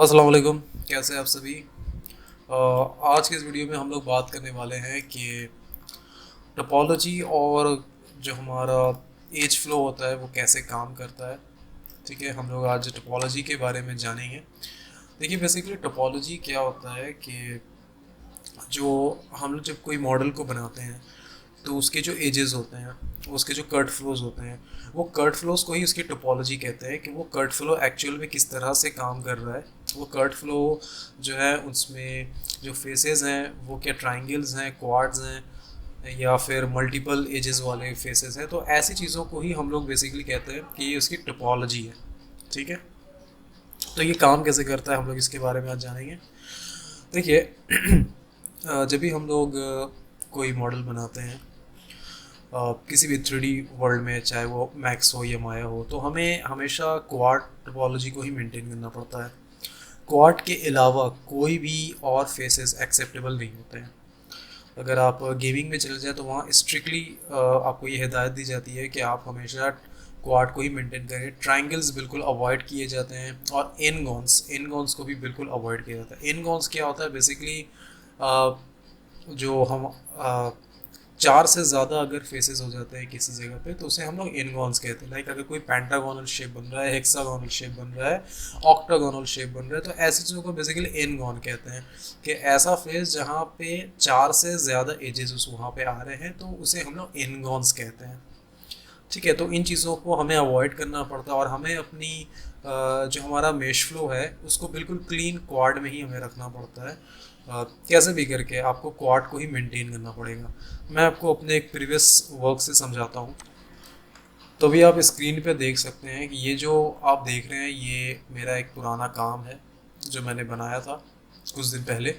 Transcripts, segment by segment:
अस्सलाम वालेकुम। कैसे हैं आप सभी। आज के इस वीडियो में हम लोग बात करने वाले हैं कि टोपोलॉजी और जो हमारा एज फ्लो होता है वो कैसे काम करता है। ठीक है, हम लोग आज टोपोलॉजी के बारे में जानेंगे। देखिए, बेसिकली टोपोलॉजी क्या होता है कि जो हम लोग जब कोई मॉडल को बनाते हैं तो उसके जो एजेस होते हैं, उसके जो कट फ्लोज होते हैं, वो कट फ्लोज को ही उसकी टोपोलॉजी कहते हैं कि वो कट फ्लो एक्चुअल में किस तरह से काम कर रहा है। वो कट फ्लो जो है उसमें जो फेसेस हैं वो क्या ट्राइंगल्स हैं, क्वाड्स हैं, या फिर मल्टीपल एजेस वाले फेसेस हैं। तो ऐसी चीज़ों को ही हम लोग बेसिकली कहते हैं कि ये उसकी टोपोलॉजी है। ठीक है, तो ये काम कैसे करता है हम लोग इसके बारे में आज जानेंगे। देखिए, जब भी हम लोग कोई मॉडल बनाते हैं किसी भी 3D वर्ल्ड में, चाहे वो मैक्स हो या माया हो, तो हमें हमेशा क्वाड टोपोलॉजी को ही मेंटेन करना पड़ता है। क्वाड के अलावा कोई भी और फेसेस एक्सेप्टेबल नहीं होते हैं। अगर आप गेमिंग में चले जाए तो वहाँ स्ट्रिक्टली आपको ये हिदायत दी जाती है कि आप हमेशा क्वाड को ही मेंटेन करें। ट्राइंगल्स बिल्कुल अवॉइड किए जाते हैं और एनगॉन्स को भी बिल्कुल अवॉइड किया जाता है। एनगॉन्स क्या होता है बेसिकली, जो हम चार से ज़्यादा अगर फेसेस हो जाते हैं किसी जगह पे तो उसे हम लोग एनगॉन्स कहते हैं। लाइक अगर कोई पेंटागोनल शेप बन रहा है, हेक्सागोनल शेप बन रहा है, ऑक्टागोनल शेप बन रहा है, तो ऐसी चीज़ों को बेसिकली एनगॉन कहते हैं। कि ऐसा फेस जहाँ पे चार से ज़्यादा एजेस उस वहाँ पे आ रहे हैं तो उसे हम लोग एनगॉन्स कहते हैं। ठीक है, तो इन चीज़ों को हमें अवॉइड करना पड़ता है और हमें अपनी जो हमारा मेश फ्लो है उसको बिल्कुल क्लीन क्वाड में ही हमें रखना पड़ता है। कैसे भी करके आपको क्वाड को ही मेंटेन करना पड़ेगा। मैं आपको अपने एक प्रीवियस वर्क से समझाता हूँ। तो अभी आप स्क्रीन पे देख सकते हैं कि ये जो आप देख रहे हैं ये मेरा एक पुराना काम है जो मैंने बनाया था कुछ दिन पहले।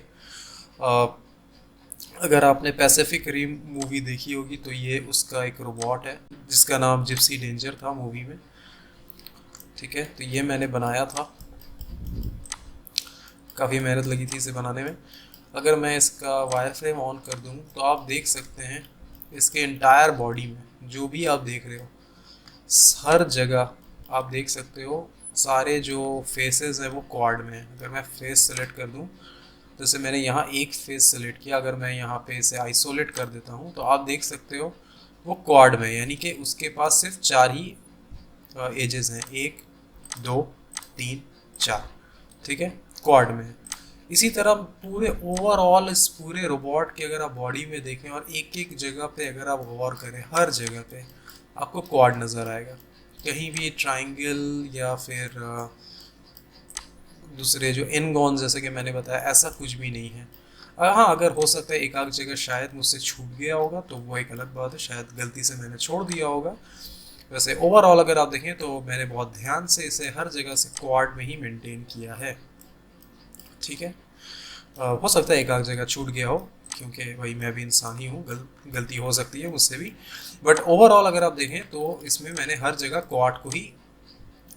अगर आपने पैसिफिक रिम मूवी देखी होगी तो ये उसका एक रोबोट है जिसका नाम जिप्सी डेंजर था मूवी में। ठीक है, तो ये मैंने बनाया था, काफ़ी मेहनत लगी थी इसे बनाने में। अगर मैं इसका वायर फ्रेम ऑन कर दूँ तो आप देख सकते हैं इसके इंटायर बॉडी में जो भी आप देख रहे हो हर जगह आप देख सकते हो सारे जो फेसेस हैं वो क्वाड में है। अगर मैं फेस सेलेक्ट कर दूँ, जैसे मैंने यहाँ एक फेस सेलेक्ट किया, अगर मैं यहाँ पे इसे आइसोलेट कर देता हूँ तो आप देख सकते हो वो क्वाड में, यानी कि उसके पास सिर्फ चार ही एजेस हैं, एक, दो, तीन, चार। ठीक है, क्वाड में है। इसी तरह पूरे ओवरऑल इस पूरे रोबोट के अगर आप बॉडी में देखें और एक एक जगह पे अगर आप गौर करें, हर जगह पे आपको क्वाड नज़र आएगा। कहीं भी ट्राइंगल या फिर दूसरे जो इनगॉन जैसे कि मैंने बताया ऐसा कुछ भी नहीं है। हाँ, अगर हो सकता है एक आध जगह शायद मुझसे छूट गया होगा तो वो एक अलग बात है, शायद गलती से मैंने छोड़ दिया होगा। वैसे ओवरऑल अगर आप देखें तो मैंने बहुत ध्यान से इसे हर जगह से क्वाड में ही मेंटेन किया है। ठीक है, हो सकता है एक आध जगह छूट गया हो क्योंकि भाई मैं भी इंसान ही हूँ, गलती हो सकती है मुझसे भी। बट ओवरऑल अगर आप देखें तो इसमें मैंने हर जगह क्वाड को ही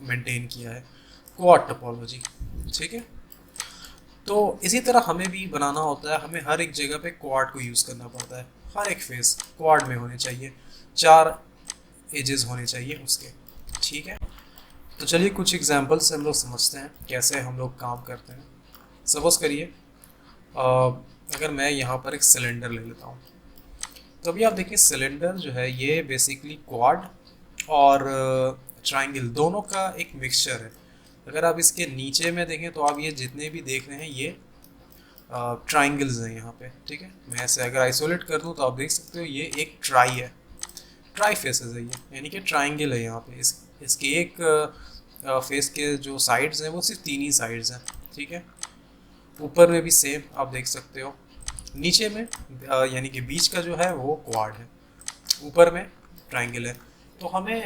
मेंटेन किया है, क्वाड टोपोलॉजी। ठीक है, तो इसी तरह हमें भी बनाना होता है, हमें हर एक जगह पे क्वाड को यूज़ करना पड़ता है। हर एक फेस क्वाड में होने चाहिए, चार एजेस होने चाहिए उसके। ठीक है, तो चलिए कुछ एग्जांपल से हम लोग समझते हैं कैसे हम लोग काम करते हैं। सपोज करिए अगर मैं यहाँ पर एक सिलेंडर ले लेता हूँ, तो अभी आप देखिए सिलेंडर जो है ये बेसिकली क्वाड और ट्राइंगल दोनों का एक मिक्सचर है। अगर आप इसके नीचे में देखें तो आप ये जितने भी देख रहे हैं ये ट्राइंगल्स हैं यहाँ पे। ठीक है, मैं ऐसे अगर आइसोलेट कर दूँ तो आप देख सकते हो ये एक ट्राई है, ट्राई फेसेस है ये, यानी कि ट्राइंगल है यहाँ पे। इसके एक फेस के जो साइड्स हैं वो सिर्फ तीन ही साइड्स हैं। ठीक है, ऊपर में भी सेम आप देख सकते हो, नीचे में यानी कि बीच का जो है वो क्वाड है, ऊपर में ट्राइंगल है। तो हमें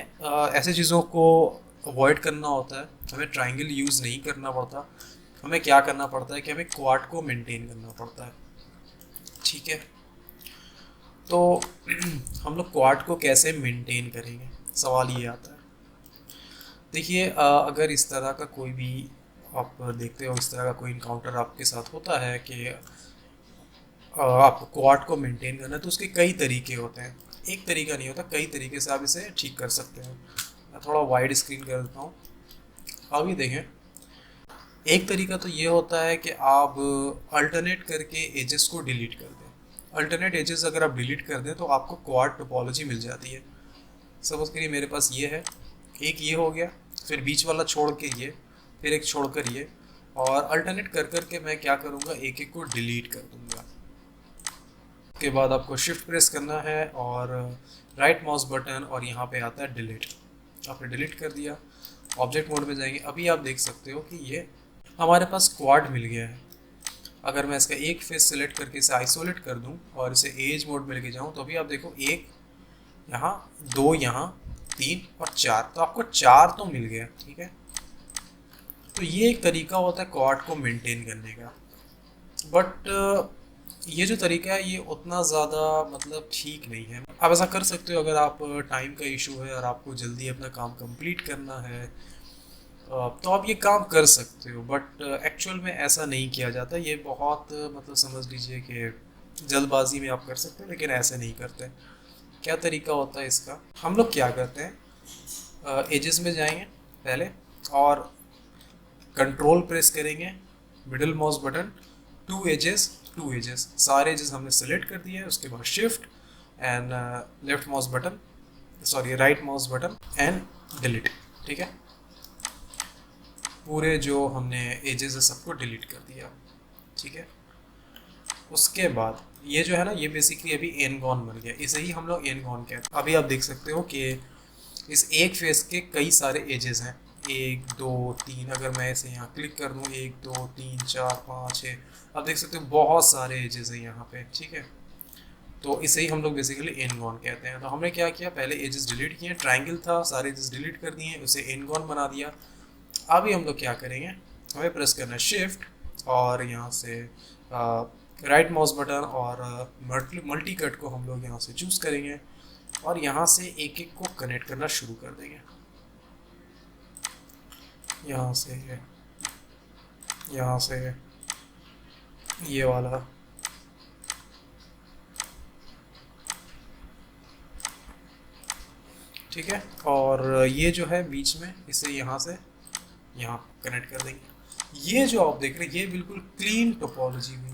ऐसे चीज़ों को अवॉइड करना होता है, हमें ट्राइंगल यूज़ नहीं करना पड़ता। हमें क्या करना पड़ता है कि हमें क्वाड को मेंटेन करना पड़ता है। ठीक है, तो हम लोग क्वाड को कैसे मेंटेन करेंगे, सवाल ये आता है। देखिए, अगर इस तरह का कोई भी आप देखते हो, इस तरह का कोई इनकाउंटर आपके साथ होता है कि आपको क्वाड को मेंटेन करना है, तो उसके कई तरीके होते हैं। एक तरीका नहीं होता, कई तरीके से आप इसे ठीक कर सकते हैं। मैं थोड़ा वाइड स्क्रीन कर देता हूँ, अभी देखें। एक तरीका तो ये होता है कि आप अल्टरनेट करके एजेस को डिलीट कर दें। अल्टरनेट एजेस अगर आप डिलीट कर दें तो आपको क्वाड टोपोलॉजी मिल जाती है। सपोज करिए मेरे पास ये है, एक ये हो गया, फिर बीच वाला छोड़ के ये, फिर एक छोड़कर ये, और अल्टरनेट कर कर के मैं क्या करूँगा, एक एक को डिलीट कर दूँगा। उसके बाद आपको शिफ्ट प्रेस करना है और राइट माउस बटन, और यहाँ पे आता है डिलीट। आपने डिलीट कर दिया, ऑब्जेक्ट मोड में जाएंगे। अभी आप देख सकते हो कि ये हमारे पास क्वाड मिल गया है। अगर मैं इसका एक फेस सेलेक्ट करके इसे आइसोलेट कर दूं और इसे एज मोड में लेके जाऊं तो अभी आप देखो, एक यहाँ, दो यहाँ, तीन और चार, तो आपको चार तो मिल गया। ठीक है, तो ये एक तरीका होता है क्वाड को मेंटेन करने का। बट ये जो तरीका है ये उतना ज़्यादा मतलब ठीक नहीं है। आप ऐसा कर सकते हो अगर आप टाइम का इशू है और आपको जल्दी अपना काम कंप्लीट करना है, तो आप ये काम कर सकते हो। बट एक्चुअल में ऐसा नहीं किया जाता। ये बहुत मतलब समझ लीजिए कि जल्दबाजी में आप कर सकते हो, लेकिन ऐसे नहीं करते। क्या तरीका होता है इसका, हम लोग क्या करते हैं, एजेस में जाएंगे पहले और कंट्रोल प्रेस करेंगे, middle mouse button, two edges, सारे एजेस हमने सेलेक्ट कर दिए हैं। उसके बाद shift and left mouse button, sorry right mouse button and delete. ठीक है, पूरे जो हमने एजेस है सबको डिलीट कर दिया। ठीक है, उसके बाद ये जो है ना, ये बेसिकली अभी एन गॉन बन गया। इसे ही हम लोग एन गॉन कहते हैं। अभी आप देख सकते हो कि इस एक फेस के कई सारे एजेस हैं, एक दो तीन। अगर मैं इसे यहाँ क्लिक कर दूँ, एक दो तीन चार पाँच छः, आप देख सकते हो बहुत सारे एजेस हैं यहाँ पे। ठीक है, तो इसे ही हम लोग बेसिकली एन गॉन कहते हैं। तो हमने क्या किया, पहले एजेस डिलीट किए, ट्रायंगल था, सारे एजेस डिलीट कर दिए, उसे एन गॉन बना दिया। अभी हम लोग क्या करेंगे, हमें प्रेस करना है शिफ्ट और यहाँ से राइट माउस बटन और मल्टी कट को हम लोग यहाँ से चूज करेंगे और यहाँ से एक एक को कनेक्ट करना शुरू कर देंगे। यहाँ से यहाँ से ये वाला, ठीक है, और ये जो है बीच में, इसे यहाँ से यहाँ कनेक्ट कर देंगे। ये जो आप देख रहे हैं ये बिल्कुल क्लीन टोपोलॉजी हुई।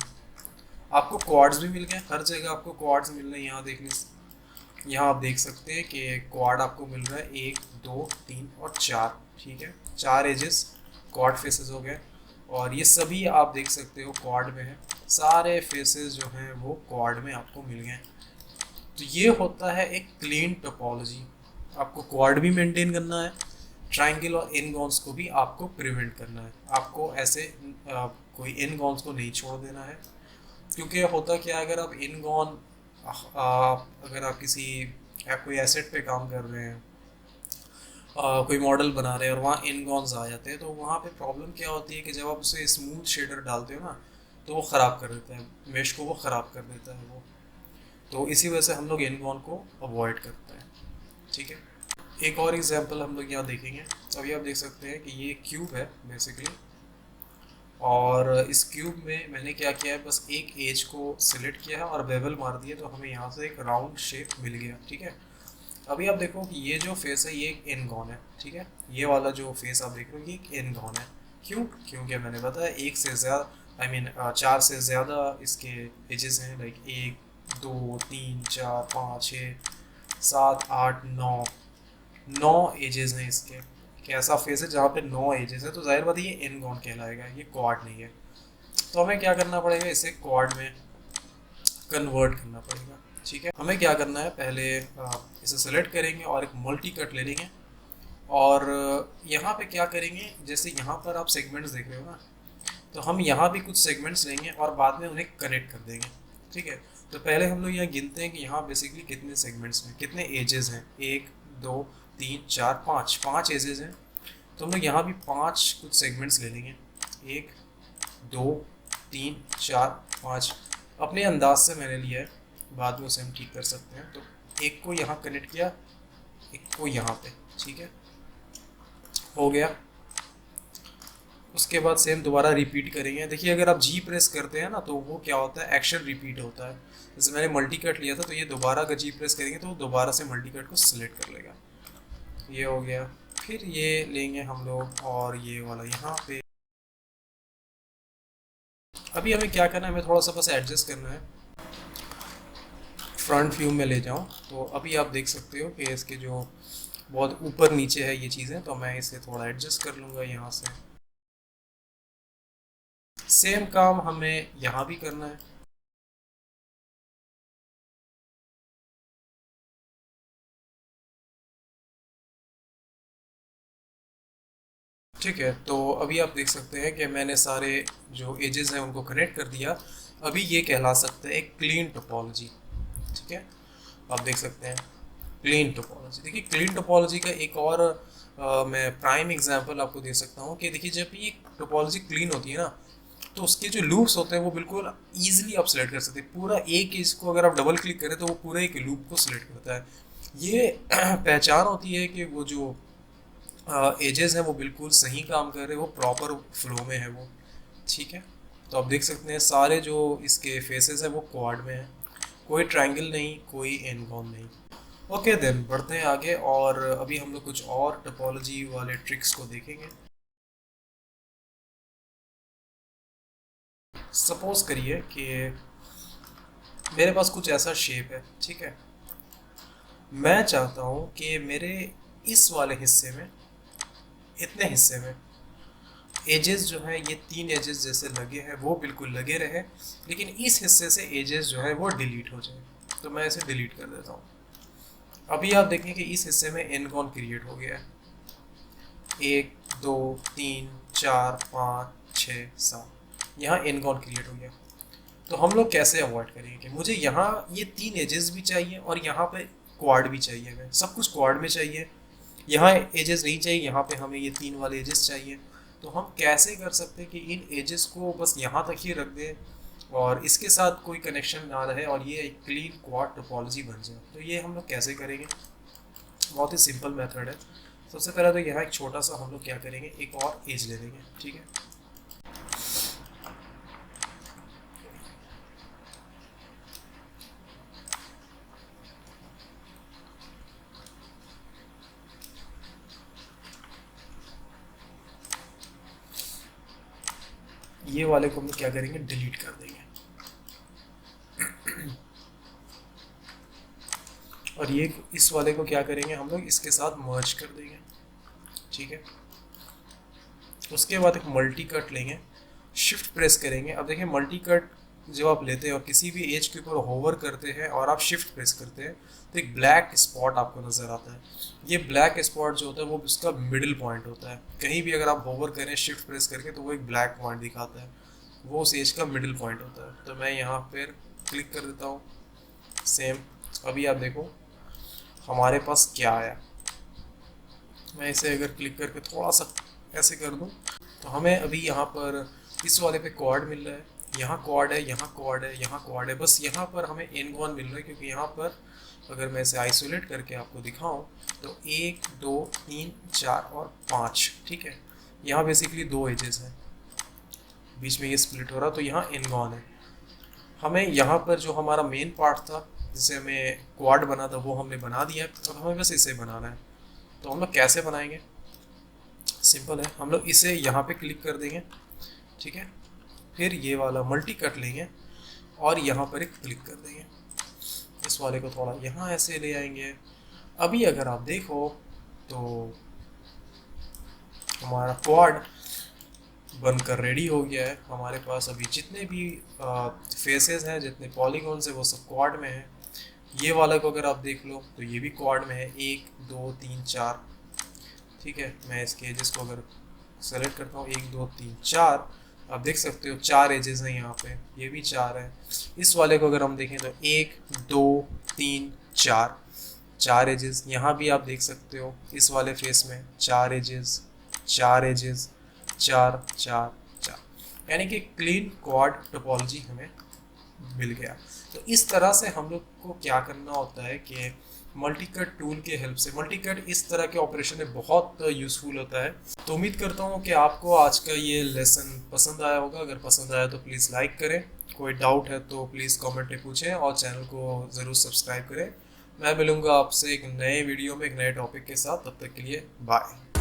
आपको क्वाड्स भी मिल गए, हर जगह आपको क्वाड्स मिल रहे हैं। यहाँ देखने से यहाँ आप देख सकते हैं कि क्वाड आपको मिल रहा है, एक दो तीन और चार। ठीक है, चार एजेस क्वाड फेसेस हो गए और ये सभी आप देख सकते हो क्वाड में है। सारे फेसेस जो हैं वो क्वाड में आपको मिल गए। तो ये होता है एक क्लीन टोपोलॉजी। आपको क्वाड भी मेंटेन करना है, ट्रायंगल और इनगॉन्स को भी आपको प्रिवेंट करना है। आपको ऐसे कोई इनगॉन्स को नहीं छोड़ देना है, क्योंकि होता क्या है, अगर आप इनगॉन अगर आप किसी कोई एसेट पे काम कर रहे हैं, कोई मॉडल बना रहे हैं और वहाँ इनगॉन्स आ जाते हैं, तो वहाँ पे प्रॉब्लम क्या होती है कि जब आप उसे स्मूथ शेडर डालते हो ना, तो वो ख़राब कर देता है मेश को, वो ख़राब कर देता है वो। तो इसी वजह से हम लोग इनगॉन को अवॉइड करते हैं। ठीक है, एक और एग्जांपल हम लोग यहाँ देखेंगे। तो अभी आप देख सकते हैं कि ये क्यूब है बेसिकली, और इस क्यूब में मैंने क्या किया है, बस एक एज को सिलेक्ट किया है और बेवल मार दिया, तो हमें यहाँ से एक राउंड शेप मिल गया। ठीक है, अभी आप देखो कि ये जो फेस है ये एक एनगॉन है। ठीक है, ये वाला जो फेस आप देख रहे हो ये एक एनगॉन है। क्यों? क्योंकि मैंने बताया एक से ज़्यादा, आई मीन चार से ज़्यादा इसके एजेस हैं, लाइक एक दो तीन चार पाँच छः सात आठ नौ, नौ एजेस हैं इसके। एक ऐसा फेस है जहाँ पे नौ एजेस है, तो जाहिर बात है ये एनगॉन कहलाएगा, ये क्वाड नहीं है। तो हमें क्या करना पड़ेगा, इसे क्वाड में कन्वर्ट करना पड़ेगा। ठीक है, हमें क्या करना है, पहले इसे सेलेक्ट करेंगे और एक मल्टी कट ले लेंगे और यहाँ पे क्या करेंगे, जैसे यहाँ पर आप सेगमेंट्स देख रहे हो ना, तो हम यहाँ भी कुछ सेगमेंट्स लेंगे और बाद में उन्हें कनेक्ट कर देंगे। ठीक है, तो पहले हम लोग यहाँ गिनते हैं कि यहाँ बेसिकली कितने सेगमेंट्स हैं, कितने एजेस हैं, एक दो तीन चार पाँच, पाँच एजेस हैं। तो हम लोग यहाँ भी पाँच कुछ सेगमेंट्स ले लेंगे, एक दो तीन चार पाँच, अपने अंदाज से मैंने लिया है, बाद में उसे हम ठीक कर सकते हैं। तो एक को यहाँ कनेक्ट किया, एक को यहाँ पे। ठीक है, हो गया। उसके बाद सेम दोबारा रिपीट करेंगे। देखिए अगर आप जी प्रेस करते हैं ना तो वो क्या होता है, एक्शन रिपीट होता है। जैसे मैंने मल्टी कट लिया था, तो ये दोबारा अगर जी प्रेस करेंगे तो दोबारा से मल्टी कट को सिलेक्ट कर लेगा। ये हो गया। फिर ये लेंगे हम लोग और ये वाला यहाँ पे अभी हमें क्या करना है, हमें थोड़ा सा बस एडजस्ट करना है। फ्रंट व्यू में ले जाऊं तो अभी आप देख सकते हो कि इसके जो बहुत ऊपर नीचे है ये चीज़ें, तो मैं इसे थोड़ा एडजस्ट कर लूँगा यहाँ से। सेम काम हमें यहाँ भी करना है। ठीक है, तो अभी आप देख सकते हैं कि मैंने सारे जो एजेस हैं उनको कनेक्ट कर दिया। अभी ये कहला सकता है एक क्लीन टोपोलॉजी। ठीक है, आप देख सकते हैं क्लीन टोपोलॉजी। देखिए क्लीन टोपोलॉजी का एक और मैं प्राइम एग्जांपल आपको दे सकता हूँ कि देखिए जब ये टोपोलॉजी क्लीन होती है ना, तो उसके जो लूप्स होते हैं वो बिल्कुल ईजिली आप सेलेक्ट कर सकते हैं। पूरा एक इसको अगर आप डबल क्लिक करें तो वो पूरे एक लूप को सिलेक्ट करता है। ये पहचान होती है कि वो जो एजेस हैं वो बिल्कुल सही काम कर रहे हैं, वो प्रॉपर फ्लो में है वो। ठीक है, तो आप देख सकते हैं सारे जो इसके फेसेस हैं वो क्वाड में है, कोई ट्रायंगल नहीं, कोई एनगॉन नहीं। ओके देन बढ़ते हैं आगे, और अभी हम लोग कुछ और टोपोलॉजी वाले ट्रिक्स को देखेंगे। सपोज करिए कि मेरे पास कुछ ऐसा शेप है। ठीक है, मैं चाहता हूँ कि मेरे इस वाले हिस्से में, इतने हिस्से में एजेस जो है ये 3 एजेस जैसे लगे हैं वो बिल्कुल लगे रहे, लेकिन इस हिस्से से एजेस जो है वो डिलीट हो जाए। तो मैं इसे डिलीट कर देता हूँ। अभी आप देखें कि इस हिस्से में एनगॉन क्रिएट हो गया है। 1 2 3 4 5 6 7, यहाँ एनगॉन क्रिएट हो गया। तो हम लोग कैसे अवॉइड करेंगे कि मुझे यहाँ ये 3 एजेस भी चाहिए और यहाँ पे क्वाड भी चाहिए, हमें सब कुछ क्वाड में चाहिए, यहाँ एजेस नहीं चाहिए, यहाँ पे हमें ये 3 वाले एजेस चाहिए। तो हम कैसे कर सकते हैं कि इन एजेस को बस यहाँ तक ही रख दें और इसके साथ कोई कनेक्शन ना रहे और ये एक क्लीन क्वाड टोपोलॉजी बन जाए। तो ये हम लोग कैसे करेंगे, बहुत ही सिंपल मेथड है। सबसे पहले तो यहाँ एक छोटा सा हम लोग क्या करेंगे, एक और एज ले लेंगे। ठीक है, ये वाले को हम लोग क्या करेंगे, डिलीट कर देंगे। और ये इस वाले को क्या करेंगे, हम लोग इसके साथ मर्ज कर देंगे। ठीक है, उसके बाद एक मल्टी कट लेंगे, शिफ्ट प्रेस करेंगे। अब देखिए मल्टी कट जब आप लेते हैं और किसी भी एज के ऊपर होवर करते हैं और आप शिफ्ट प्रेस करते हैं तो एक ब्लैक स्पॉट आपको नज़र आता है। ये ब्लैक स्पॉट जो होता है वो उसका मिडिल पॉइंट होता है। कहीं भी अगर आप होवर करें शिफ्ट प्रेस करके तो वो एक ब्लैक पॉइंट दिखाता है, वो उस एज का मिडिल पॉइंट होता है। तो मैं यहाँ पर क्लिक कर देता हूँ। सेम अभी आप देखो हमारे पास क्या आया। मैं इसे अगर क्लिक करके थोड़ा सा ऐसे कर दूं तो हमें अभी यहाँ पर इस वाले पे क्वाड मिल रहा है, यहाँ क्वाड है, यहाँ क्वाड है, यहाँ क्वाड है। बस यहाँ पर हमें एनगॉन मिल रहा है क्योंकि यहाँ पर अगर मैं इसे आइसोलेट करके आपको दिखाऊं तो 1 2 3 4 और 5। ठीक है, यहाँ बेसिकली 2 एजेस हैं, बीच में ये स्प्लिट हो रहा, तो यहाँ एनगॉन है। हमें यहाँ पर जो हमारा मेन पार्ट था जिसे हमें क्वाड बना था वो हमने बना दिया, अब हमें बस इसे बनाना है। तो हम लोग कैसे बनाएंगे, सिंपल है, हम लोग इसे यहाँ पे क्लिक कर देंगे। ठीक है, फिर ये वाला मल्टी कट लेंगे और यहाँ पर एक क्लिक कर देंगे। इस वाले को थोड़ा यहाँ ऐसे ले आएंगे। अभी अगर आप देखो तो हमारा क्वाड बनकर रेडी हो गया है। हमारे पास अभी जितने भी फेसेस हैं, जितने पॉलीगॉन्स हैं वो सब क्वाड में है। ये वाला को अगर आप देख लो तो ये भी क्वाड में है, 1 2 3 4। ठीक है, मैं इसके एजेस को अगर सेलेक्ट करता हूँ 1 2 3 4, आप देख सकते हो 4 एजेस हैं यहाँ पे, ये भी 4 है। इस वाले को अगर हम देखें तो 1 2 3 4, 4 एजेस। यहाँ भी आप देख सकते हो इस वाले फेस में 4 एजेस, 4 एजेस, 4 4 4, यानी कि क्लीन क्वाड टोपोलॉजी हमें मिल गया। तो इस तरह से हम लोग को क्या करना होता है कि मल्टी कट टूल के हेल्प से, मल्टी कट इस तरह के ऑपरेशन में बहुत यूज़फुल होता है। तो उम्मीद करता हूँ कि आपको आज का ये लेसन पसंद आया होगा। अगर पसंद आया तो प्लीज़ लाइक करें, कोई डाउट है तो प्लीज़ कमेंट में पूछें और चैनल को ज़रूर सब्सक्राइब करें। मैं मिलूँगा आपसे एक नए वीडियो में एक नए टॉपिक के साथ, तब तक के लिए बाय।